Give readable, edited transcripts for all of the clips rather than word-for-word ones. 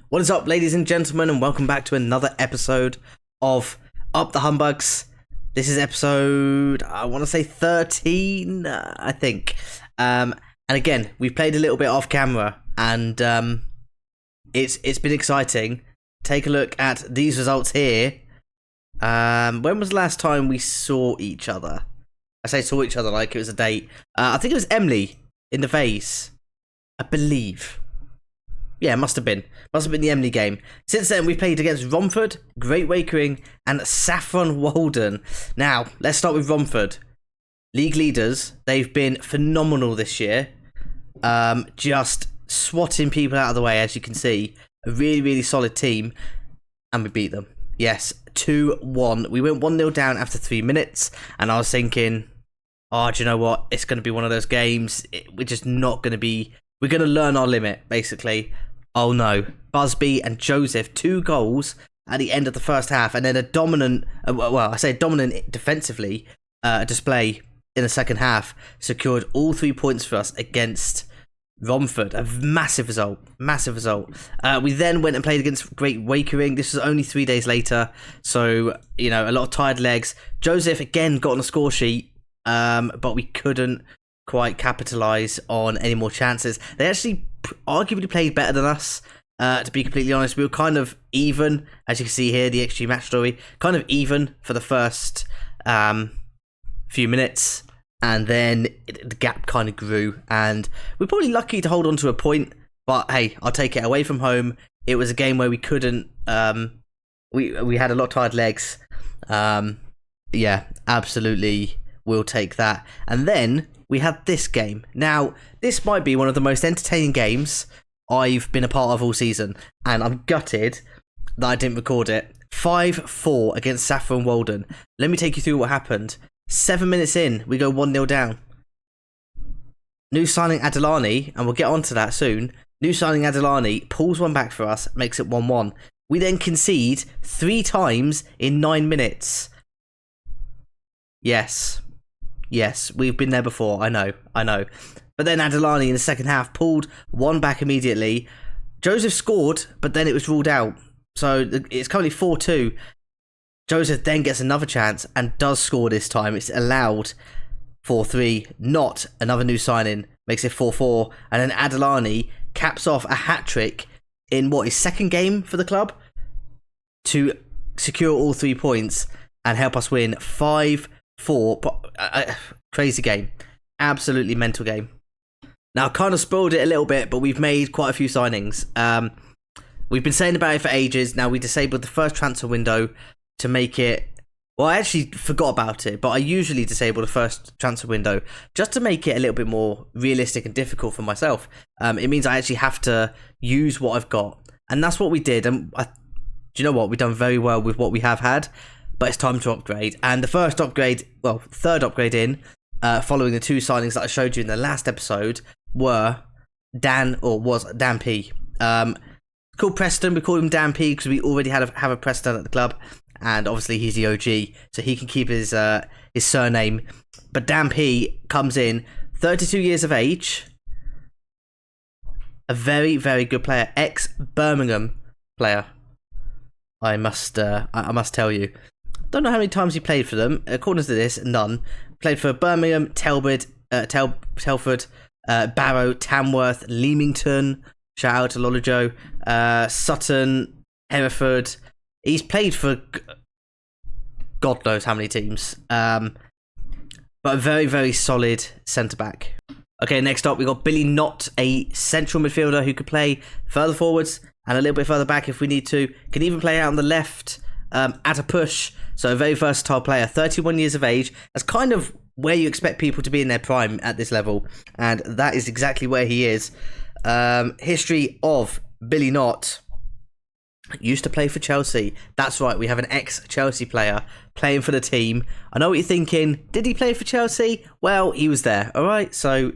What is up, ladies and gentlemen, and welcome back to another episode of Up the Humbugs. This is episode, I want to say 13, I think. And again, we've played a little bit off camera, and it's been exciting. Take a look at these results here. When was the last time we saw each other? I say saw each other like it was a date. I think it was Emily in the vase, I believe. Yeah, it must have been. Must have been the Emily game. Since then, we've played against Romford, Great Wakering, and Saffron Walden. Now, let's start with Romford. League leaders, they've been phenomenal this year. Just swatting people out of the way, as you can see. A really, really solid team. And we beat them. Yes, 2-1. We went 1-0 down after 3 minutes. And I was thinking, oh, do you know what? It's going to be one of those games. We're just not going to be... We're going to learn our limit, basically. Oh no. Busby and Joseph, 2 goals at the end of the first half. And then a dominant, dominant defensively display in the second half. Secured all 3 points for us against Romford. A massive result. Massive result. We then went and played against Great Wakering. This was only 3 days later. So, you know, a lot of tired legs. Joseph, again, got on the score sheet. But we couldn't quite capitalise on any more chances. They actually arguably played better than us, to be completely honest. We were kind of even, as you can see here, the XG match story, kind of even for the first few minutes, and then the gap kind of grew, and we're probably lucky to hold on to a point, but hey, I'll take it. Away from home, it was a game where we couldn't, we had a lot of tired legs. Yeah, absolutely, we'll take that. And then we had this game. Now, this might be one of the most entertaining games I've been a part of all season, and I'm gutted that I didn't record it. 5-4 against Saffron Walden. Let me take you through what happened. 7 minutes in, we go 1-0 down. New signing Adilani, and we'll get onto that soon. New signing Adilani pulls one back for us, makes it 1-1. We then concede 3 times in 9 minutes. Yes, we've been there before, I know. But then Adilani in the second half pulled one back immediately. Joseph scored, but then it was ruled out. So it's currently 4-2. Joseph then gets another chance and does score this time. It's allowed 4-3, not another new signing. Makes it 4-4. And then Adilani caps off a hat-trick in his second game for the club to secure all 3 points and help us win 5-4. Crazy game. Absolutely mental game. Now, I kind of spoiled it a little bit, but we've made quite a few signings. We've been saying about it for ages. Now, we disabled the first transfer window to make it... Well, I actually forgot about it, but I usually disable the first transfer window just to make it a little bit more realistic and difficult for myself. It means I actually have to use what I've got. And that's what we did. And do you know what? We've done very well with what we have had. But it's time to upgrade. And the first upgrade, third upgrade in, following the 2 signings that I showed you in the last episode, was Dan P. Called Preston. We call him Dan P because we already have a Preston at the club, and obviously he's the OG, so he can keep his surname. But Dan P comes in, 32 years of age, a very, very good player, ex-Birmingham player. I must tell you. Don't know how many times he played for them. According to this, none. Played for Birmingham, Telford, Barrow, Tamworth, Leamington. Shout out to Lollijo. Sutton, Hereford. He's played for God knows how many teams. But a very, very solid centre-back. Okay, next up we got Billy Knott, a central midfielder who could play further forwards and a little bit further back if we need to. Can even play out on the left at a push. So a very versatile player, 31 years of age. That's kind of where you expect people to be in their prime at this level. And that is exactly where he is. History of Billy Knott. Used to play for Chelsea. That's right, we have an ex-Chelsea player playing for the team. I know what you're thinking. Did he play for Chelsea? Well, he was there, alright? So,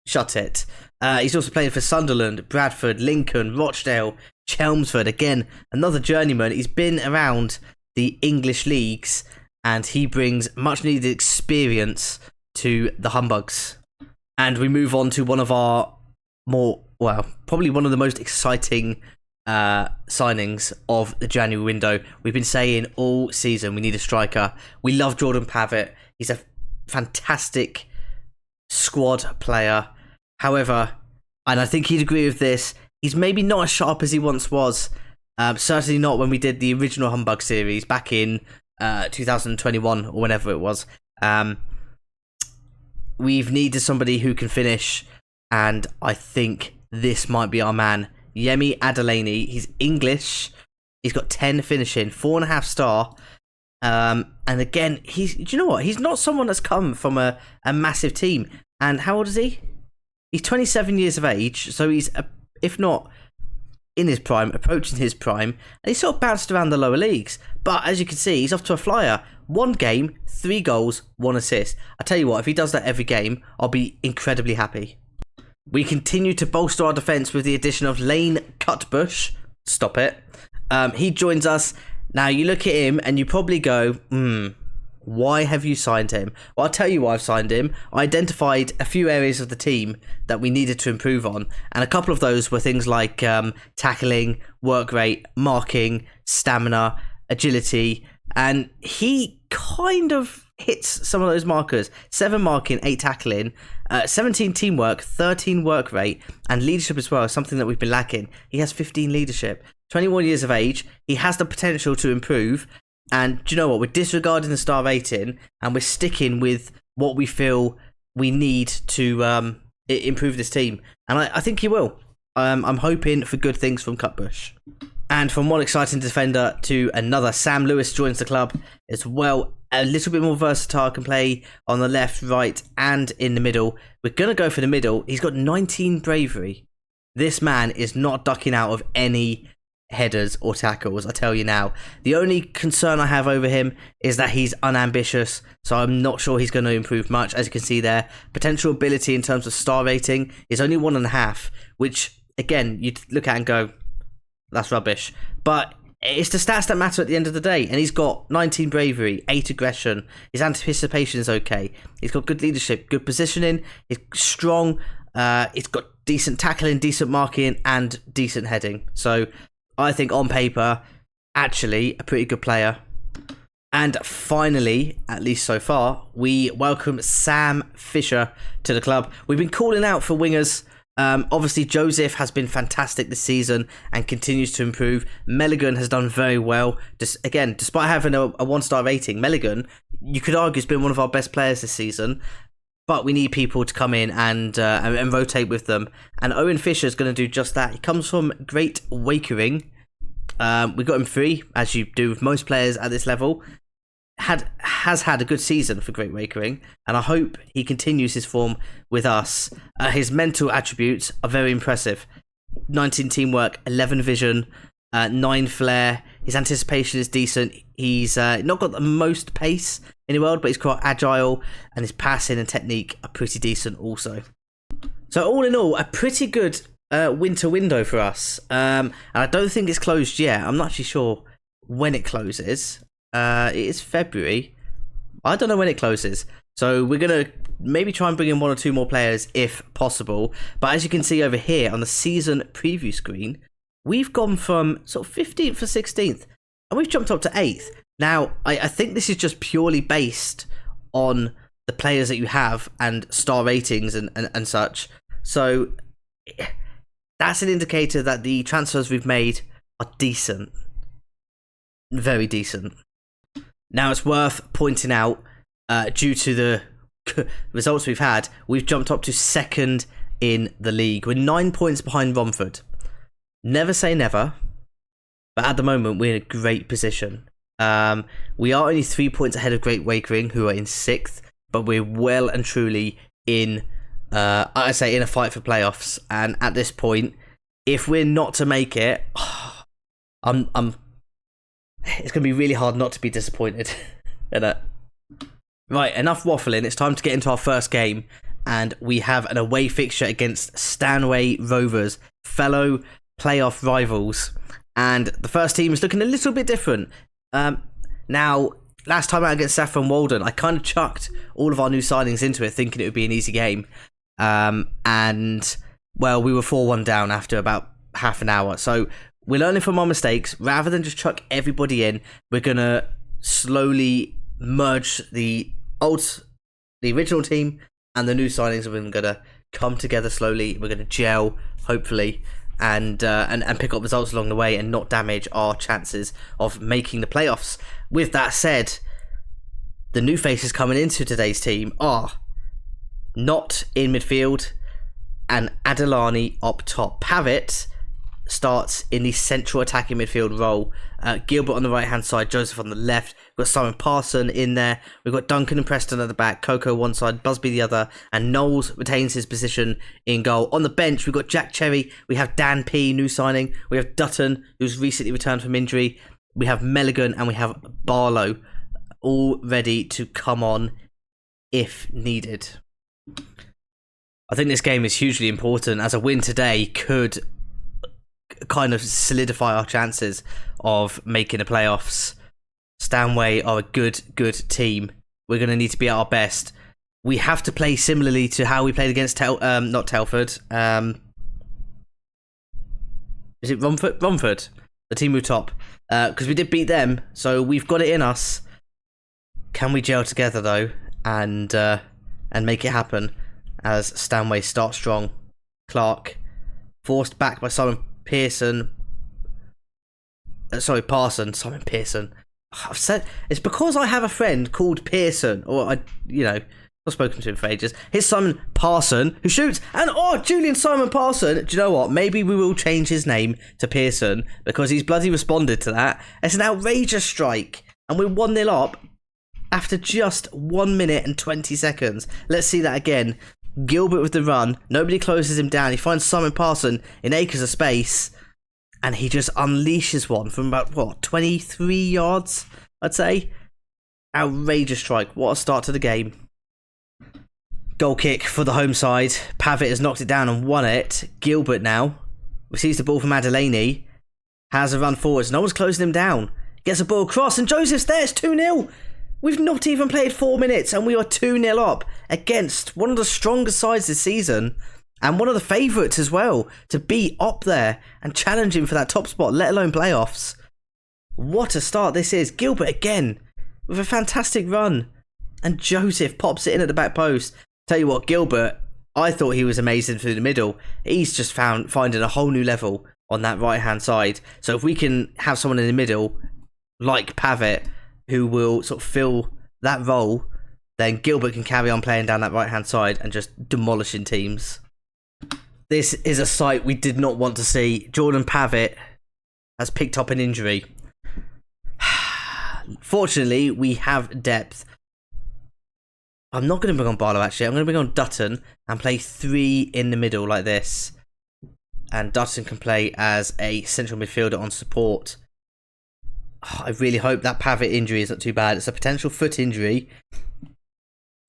shut it. He's also played for Sunderland, Bradford, Lincoln, Rochdale, Chelmsford. Again, another journeyman. He's been around the English leagues, and he brings much needed experience to the Humbugs. And we move on to one of our more, well, probably one of the most exciting signings of the January window. We've been saying all season we need a striker. We love Jordan Pavitt. He's a fantastic squad player. However, and I think he'd agree with this, he's maybe not as sharp as he once was. Certainly not when we did the original Humbug series back in 2021 or whenever it was. We've needed somebody who can finish, and I think this might be our man, Yemi Adelani. He's English. He's got 10 finishing, 4.5 star. And again, do you know what? He's not someone that's come from a massive team. And how old is he? He's 27 years of age, so he's, if not in his prime, approaching his prime. And he's sort of bounced around the lower leagues. But as you can see, he's off to a flyer. 1 game, 3 goals, 1 assist. I tell you what, if he does that every game, I'll be incredibly happy. We continue to bolster our defence with the addition of Lane Cutbush. Stop it. He joins us. Now, you look at him and you probably go, why have you signed him? Well, I'll tell you why I've signed him. I identified a few areas of the team that we needed to improve on. And a couple of those were things like tackling, work rate, marking, stamina, agility. And he kind of hits some of those markers. 7 marking, 8 tackling, 17 teamwork, 13 work rate, and leadership as well, something that we've been lacking. He has 15 leadership. 21 years of age. He has the potential to improve. And do you know what? We're disregarding the star rating and we're sticking with what we feel we need to improve this team. And I think he will. I'm hoping for good things from Cutbush. And from one exciting defender to another, Sam Lewis joins the club as well. A little bit more versatile, can play on the left, right, and in the middle. We're going to go for the middle. He's got 19 bravery. This man is not ducking out of any headers or tackles, I tell you now. The only concern I have over him is that he's unambitious, so I'm not sure he's going to improve much. As you can see there, potential ability in terms of star rating is only 1.5, which again, you'd look at and go, that's rubbish. But it's the stats that matter at the end of the day. And he's got 19 bravery, 8 aggression. His anticipation is okay. He's got good leadership, good positioning. He's strong. He's got decent tackling, decent marking, and decent heading. So I think on paper, actually a pretty good player. And finally, at least so far, we welcome Sam Fisher to the club. We've been calling out for wingers. Obviously, Joseph has been fantastic this season and continues to improve. Milligan has done very well. Again, despite having a 1-star rating, Milligan, you could argue, has been one of our best players this season. But we need people to come in and rotate with them. And Owen Fisher is going to do just that. He comes from Great Wakering. We got him free, as you do with most players at this level. Has had a good season for Great Wakering, and I hope he continues his form with us. His mental attributes are very impressive. 19 teamwork, 11 vision, 9 flair. His anticipation is decent. He's not got the most pace in the world, but he's quite agile, and his passing and technique are pretty decent also. So all in all, a pretty good winter window for us. And I don't think it's closed yet. I'm not actually sure when it closes. It is February. I don't know when it closes. So we're going to maybe try and bring in 1 or 2 more players if possible. But as you can see over here on the season preview screen, we've gone from sort of 15th to 16th. And we've jumped up to 8th. Now, I think this is just purely based on the players that you have and star ratings and such. So that's an indicator that the transfers we've made are decent. Very decent. Now, it's worth pointing out, due to the results we've had, we've jumped up to 2nd in the league. We're 9 points behind Romford. Never say never, but at the moment, we're in a great position. We are only 3 points ahead of Great Wakering, who are in 6th, but we're well and truly in, in a fight for playoffs. And at this point, if we're not to make it, it's going to be really hard not to be disappointed. Right, enough waffling. It's time to get into our first game. And we have an away fixture against Stanway Rovers, fellow playoff rivals. And the first team is looking a little bit different. Now, last time out against Saffron Walden, I kind of chucked all of our new signings into it, thinking it would be an easy game. And, well, we were 4-1 down after about half an hour. So we're learning from our mistakes. Rather than just chuck everybody in, we're going to slowly merge the original team and the new signings. We're going to come together slowly. We're going to gel, hopefully, and pick up results along the way and not damage our chances of making the playoffs. With that said, the new faces coming into today's team are Not in midfield and Adelani up top. Pavitt starts in the central attacking midfield role. Gilbert on the right hand side, Joseph on the left. We've got Simon Parson in there. We've got Duncan and Preston at the back, Coco one side, Busby the other, and Knowles retains his position in goal. On the bench, we've got Jack Cherry, we have Dan P, new signing, we have Dutton, who's recently returned from injury, we have Milligan, and we have Barlow, all ready to come on if needed. I think this game is hugely important, as a win today could kind of solidify our chances of making the playoffs. Stanway are a good team. We're going to need to be at our best. We have to play similarly to how we played against not Telford. Is it Romford? Romford, the team who top. Because we did beat them, so we've got it in us. Can we gel together though, and make it happen? As Stanway starts strong. Clark forced back by Simon Pearson. Parson. Simon Pearson. I've said it's because I have a friend called Pearson, or I've spoken to him for ages. Here's Simon Parson, who shoots, and Julian Simon Parson. Do you know what? Maybe we will change his name to Pearson because he's bloody responded to that. It's an outrageous strike, and we're 1-0 up after just 1 minute and 20 seconds. Let's see that again. Gilbert with the run. Nobody closes him down. He finds Simon Parson in acres of space, and he just unleashes one from about, 23 yards, I'd say. Outrageous strike. What a start to the game. Goal kick for the home side. Pavitt has knocked it down and won it. Gilbert now receives the ball from Adelaney. Has a run forwards. No one's closing him down. Gets a ball across, and Joseph's there. It's 2-0. We've not even played 4 minutes, and we are 2-0 up against one of the strongest sides this season, and one of the favourites as well, to be up there and challenging for that top spot, let alone playoffs. What a start this is. Gilbert again with a fantastic run, and Joseph pops it in at the back post. Tell you what, Gilbert, I thought he was amazing through the middle. He's just finding a whole new level on that right hand side. So if we can have someone in the middle like Pavitt, who will sort of fill that role, then Gilbert can carry on playing down that right hand side and just demolishing teams. This is a sight we did not want to see. Jordan Pavitt has picked up an injury. Fortunately, we have depth. I'm not going to bring on Barlow, actually. I'm going to bring on Dutton and play 3 in the middle like this. And Dutton can play as a central midfielder on support. I really hope that Pavitt injury is not too bad. It's a potential foot injury.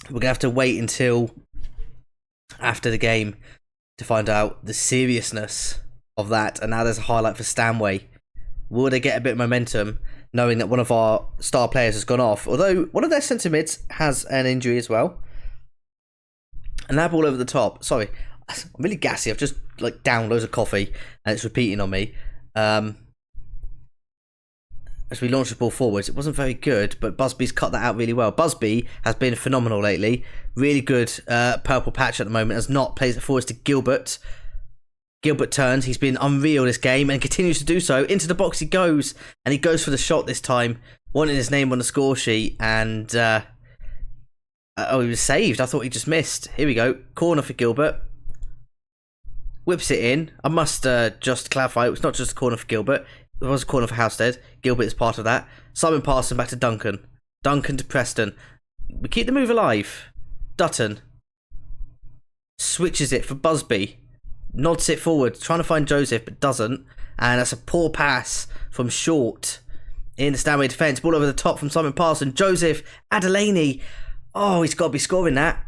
We're going to have to wait until after the game to find out the seriousness of that. And now there's a highlight for Stanway. Will they get a bit of momentum knowing that one of our star players has gone off? Although one of their centre mids has an injury as well. And that ball over the top. Sorry, I'm really gassy. I've just downed loads of coffee and it's repeating on me. As we launched the ball forwards, it wasn't very good, but Busby's cut that out really well. Busby has been phenomenal lately. Really good purple patch at the moment. Has not plays it forwards to Gilbert. Gilbert turns. He's been unreal this game and continues to do so. Into the box he goes, and he goes for the shot this time. Wanted his name on the score sheet, and he was saved. I thought he just missed. Here we go. Corner for Gilbert. Whips it in. I must just clarify, it was not just a corner for Gilbert. It was a corner for Halstead. Gilbert is part of that. Simon Parson back to Duncan. Duncan to Preston. We keep the move alive. Dutton switches it for Busby. Nods it forward, trying to find Joseph, but doesn't. And that's a poor pass from Short in the Stanway defence. Ball over the top from Simon Parson. Joseph, Adelaney. Oh, he's got to be scoring that.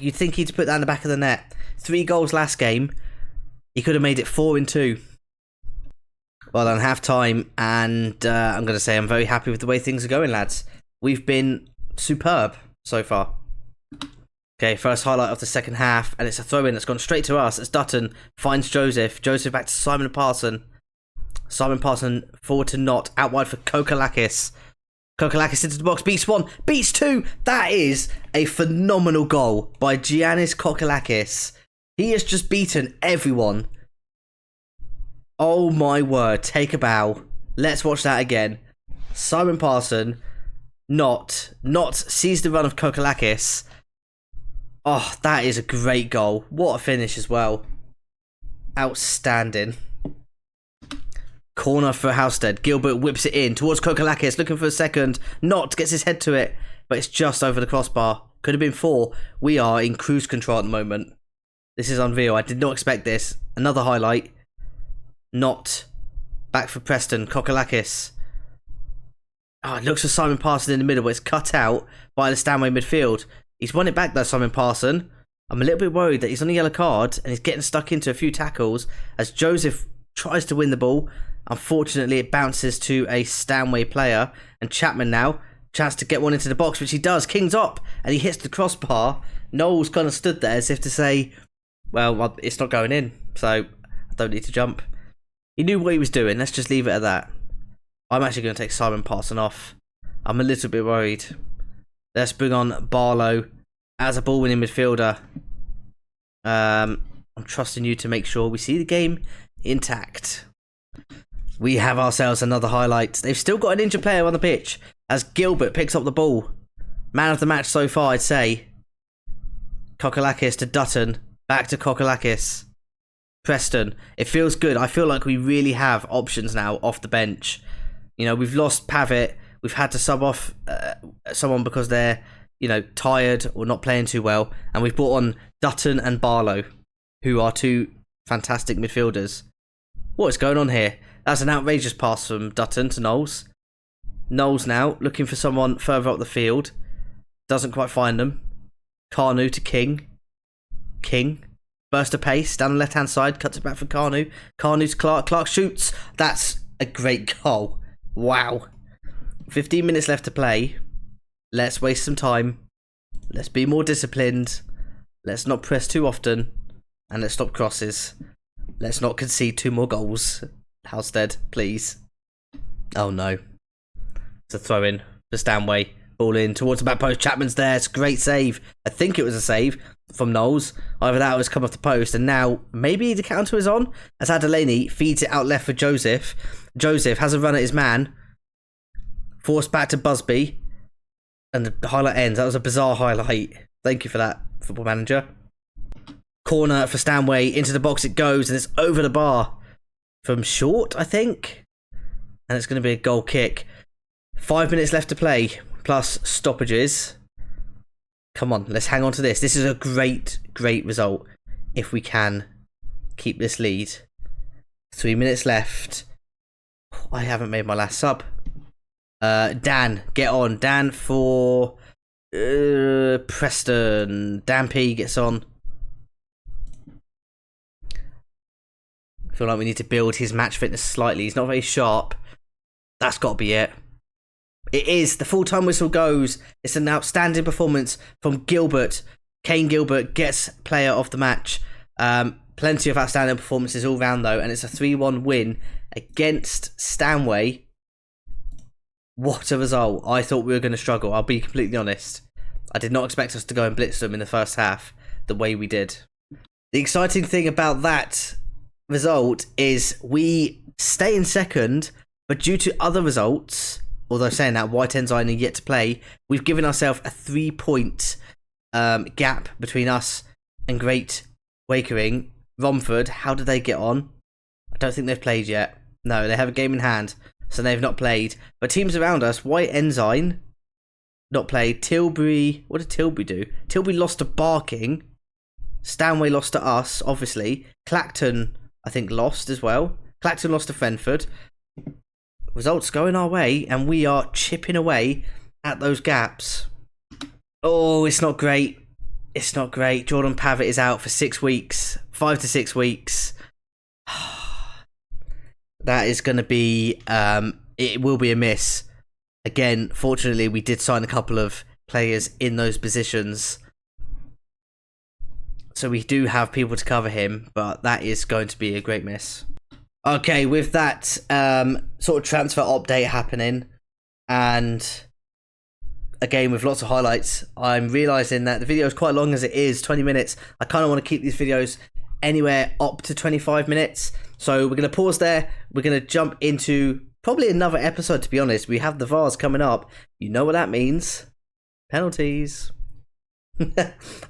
You'd think he'd put that in the back of the net. 3 goals last game. He could have made it 4 in 2. Well done, half time, and I'm going to say I'm very happy with the way things are going, lads. We've been superb so far. Okay, first highlight of the second half, and it's a throw-in that's gone straight to us as Dutton finds Joseph. Joseph back to Simon Parson. Simon Parson forward to Not, out wide for Kokalakis. Kokalakis into the box, beats one, beats two. That is a phenomenal goal by Giannis Kokalakis. He has just beaten everyone. Oh my word, take a bow. Let's watch that again. Simon Parson, Not sees the run of Kokalakis. Oh, that is a great goal. What a finish as well. Outstanding. Corner for Halstead. Gilbert whips it in towards Kokalakis, looking for a second. Not gets his head to it, but it's just over the crossbar. Could have been 4. We are in cruise control at the moment. This is unreal. I did not expect this. Another highlight. Not back for Preston. Kokalakis. Oh, it looks for Simon Parson in the middle, but it's cut out by the Stanway midfield. He's won it back though, Simon Parson. I'm a little bit worried that he's on a yellow card and he's getting stuck into a few tackles as Joseph tries to win the ball. Unfortunately, it bounces to a Stanway player. And Chapman now, chance to get one into the box, which he does. King's up and he hits the crossbar. Knowles kind of stood there as if to say, well, it's not going in, so I don't need to jump. He knew what he was doing. Let's just leave it at that. I'm actually going to take Simon Parson off. I'm a little bit worried. Let's bring on Barlow as a ball-winning midfielder. I'm trusting you to make sure we see the game intact. We have ourselves another highlight. They've still got an injured player on the pitch as Gilbert picks up the ball. Man of the match so far, I'd say. Kokalakis to Dutton. Back to Kokalakis. Preston. It feels good. I feel like we really have options now off the bench. You know, we've lost Pavitt. We've had to sub off someone because they're, tired or not playing too well. And we've brought on Dutton and Barlow, who are 2 fantastic midfielders. What is going on here? That's an outrageous pass from Dutton to Knowles. Knowles now looking for someone further up the field. Doesn't quite find them. Carnu to King. King. Burst of pace down the left-hand side. Cuts it back for Carnu. Carnu to Clark. Clark shoots. That's a great goal. Wow. 15 minutes left to play. Let's waste some time. Let's be more disciplined. Let's not press too often. And let's stop crosses. Let's not concede 2 more goals. Halstead, please. Oh no. It's a throw in for Stanway. Ball in towards the back post. Chapman's there. It's a great save. I think it was a save from Knowles. Either that or it's come off the post. And now maybe the counter is on as Adelaney feeds it out left for Joseph. Joseph has a run at his man. Forced back to Busby. And the highlight ends. That was a bizarre highlight. Thank you for that, Football Manager. Corner for Stanway. Into the box it goes. And it's over the bar. From short, I think. And it's going to be a goal kick. 5 minutes left to play. Plus stoppages. Come on, let's hang on to this. This is a great result. If we can keep this lead. 3 minutes left. I haven't made my last sub. Dan, get on. Dan for Preston. Dan P gets on. I feel like we need to build his match fitness slightly. He's not very sharp. That's got to be it. It is. The full-time whistle goes. It's an outstanding performance from Gilbert. Kane Gilbert gets player of the match. Plenty of outstanding performances all round though, and it's a 3-1 win against Stanway. What a result. I thought we were going to struggle. I'll be completely honest. I did not expect us to go and blitz them in the first half the way we did. The exciting thing about that result is we stay in second, but due to other results, although saying that, White Ensign are yet to play, we've given ourselves a 3-point gap between us and Great Wakering. Romford, how did they get on? I don't think they've played yet. No, they have a game in hand, so they've not played. But teams around us, White Ensign, not played. Tilbury, what did Tilbury do? Tilbury lost to Barking. Stanway lost to us, obviously. Clacton, I think, lost as well. Clacton lost to Fenford. Results going our way, and we are chipping away at those gaps. Oh, it's not great. It's not great. Jordan Pavitt is out for 6 weeks. 5 to 6 weeks. That is going to be... it will be a miss. Again, fortunately, we did sign a couple of players in those positions. so we do have people to cover him, but that is going to be a great miss. Okay, with that sort of transfer update happening, and again with lots of highlights, I'm realising that the video is quite long as it is, 20 minutes. I kind of want to keep these videos anywhere up to 25 minutes. So we're going to pause there. We're going to jump into probably another episode, to be honest. We have the VARs coming up. You know what that means. Penalties.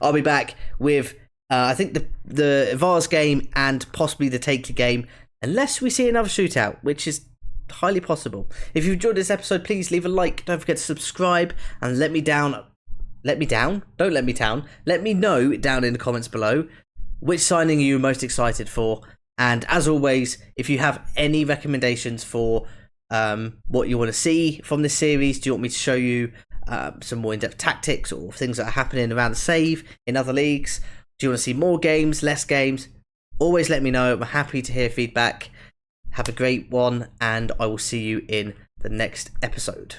I'll be back with, I think, the VARs game and possibly the take-to game, unless we see another shootout, which is highly possible. If you enjoyed this episode, please leave a like. Don't forget to subscribe and let me know down in the comments below which signing you're most excited for. And as always, if you have any recommendations for what you want to see from this series, do you want me to show you some more in-depth tactics or things that are happening around the save in other leagues? Do you want to see more games, less games? Always let me know. I'm happy to hear feedback. Have a great one, and I will see you in the next episode.